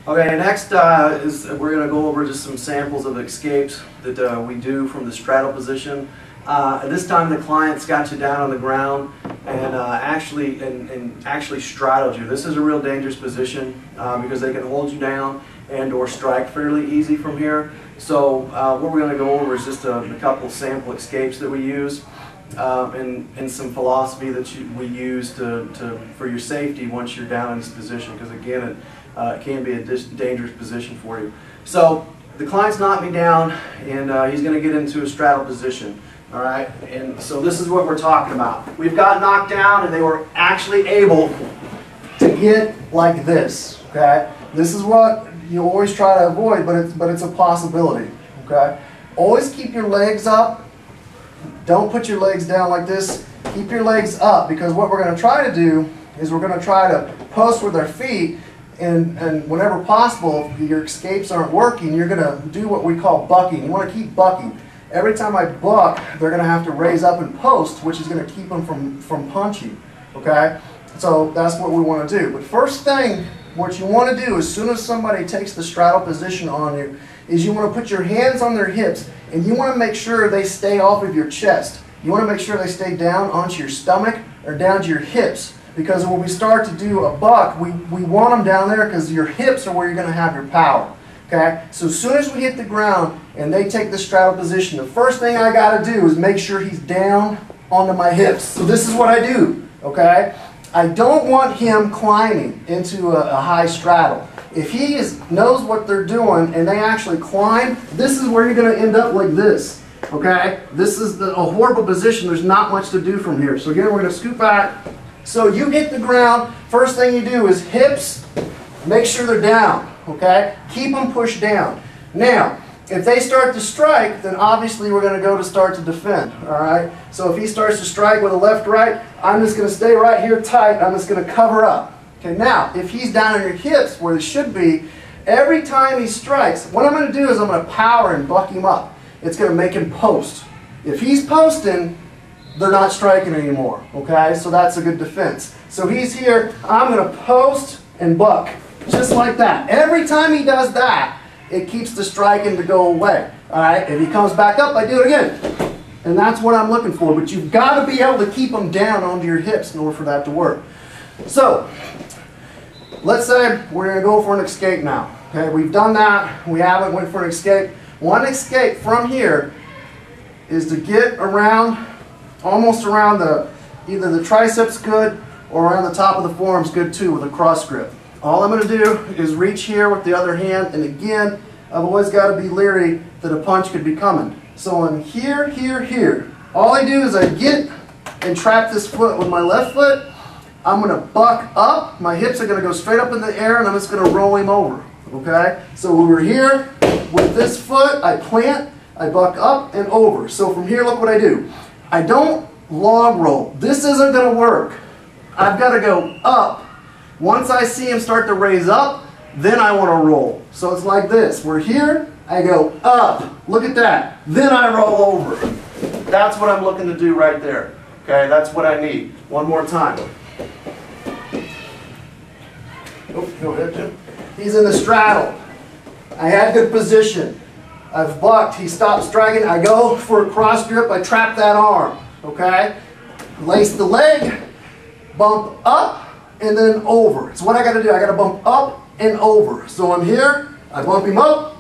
Okay, next we're going to go over just some samples of escapes that we do from the straddle position. This time the client's got you down on the ground and actually straddled you. This is a real dangerous position because they can hold you down and or strike fairly easy from here. So what we're going to go over is just a couple sample escapes that we use and some philosophy that we use for your safety once you're down in this position, because again it can be a dangerous position for you. So the client's knocked me down and he's going to get into a straddle position. All right, and so this is what we're talking about. We've got knocked down and they were actually able to get like this. Okay, this is what you always try to avoid, but it's a possibility. Okay, always keep your legs up. Don't put your legs down like this. Keep your legs up, because what we're going to try to do is we're going to try to post with our feet, and whenever possible, if your escapes aren't working, you're going to do what we call bucking. You want to keep bucking. Every time I buck, they're going to have to raise up and post, which is going to keep them from punching. Okay? So that's what we want to do. But first thing, what you want to do as soon as somebody takes the straddle position on you is you want to put your hands on their hips, and you want to make sure they stay off of your chest. You want to make sure they stay down onto your stomach or down to your hips, because when we start to do a buck, we want them down there because your hips are where you're going to have your power. Okay? So as soon as we hit the ground and they take the straddle position, the first thing I got to do is make sure he's down onto my hips. So this is what I do. Okay? I don't want him climbing into a high straddle. If he knows what they're doing and they actually climb, this is where you're going to end up like this. Okay? This is a horrible position. There's not much to do from here. So again, we're going to scoot back. So you hit the ground. First thing you do is hips. Make sure they're down. Okay? Keep them pushed down. Now, if they start to strike, then obviously we're going to go to start to defend. Alright? So if he starts to strike with a left-right, I'm just going to stay right here tight. I'm just going to cover up. Okay, now, if he's down on your hips where he should be, every time he strikes, what I'm going to do is I'm going to power and buck him up. It's going to make him post. If he's posting, they're not striking anymore. Okay, so that's a good defense. So he's here, I'm going to post and buck. Just like that. Every time he does that, it keeps the striking to go away. Alright, if he comes back up, I do it again. And that's what I'm looking for. But you've got to be able to keep him down onto your hips in order for that to work. So, let's say we're going to go for an escape now. Okay, we've done that. We haven't went for an escape. One escape from here is to get around, almost around either the triceps good or around the top of the forearms good too with a cross grip. All I'm going to do is reach here with the other hand, and again, I've always got to be leery that a punch could be coming. So I'm here, here, here. All I do is I get and trap this foot with my left foot. I'm going to buck up. My hips are going to go straight up in the air, and I'm just going to roll him over. Okay? So when we're here with this foot, I plant, I buck up and over. So from here, look what I do. I don't log roll. This isn't going to work. I've got to go up. Once I see him start to raise up, then I want to roll. So it's like this. We're here, I go up. Look at that. Then I roll over. That's what I'm looking to do right there. Okay, that's what I need. One more time. Oh, go ahead, Jim. He's in the straddle. I had good position. I've bucked. He stopped striking. I go for a cross grip. I trap that arm. Okay? Lace the leg. Bump up. And then over. It's what I got to do. I got to bump up and over. So I'm here, I bump him up,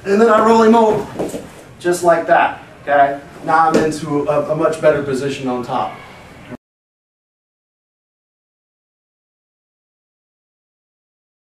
and then I roll him over. Just like that. Okay? Now I'm into a much better position on top.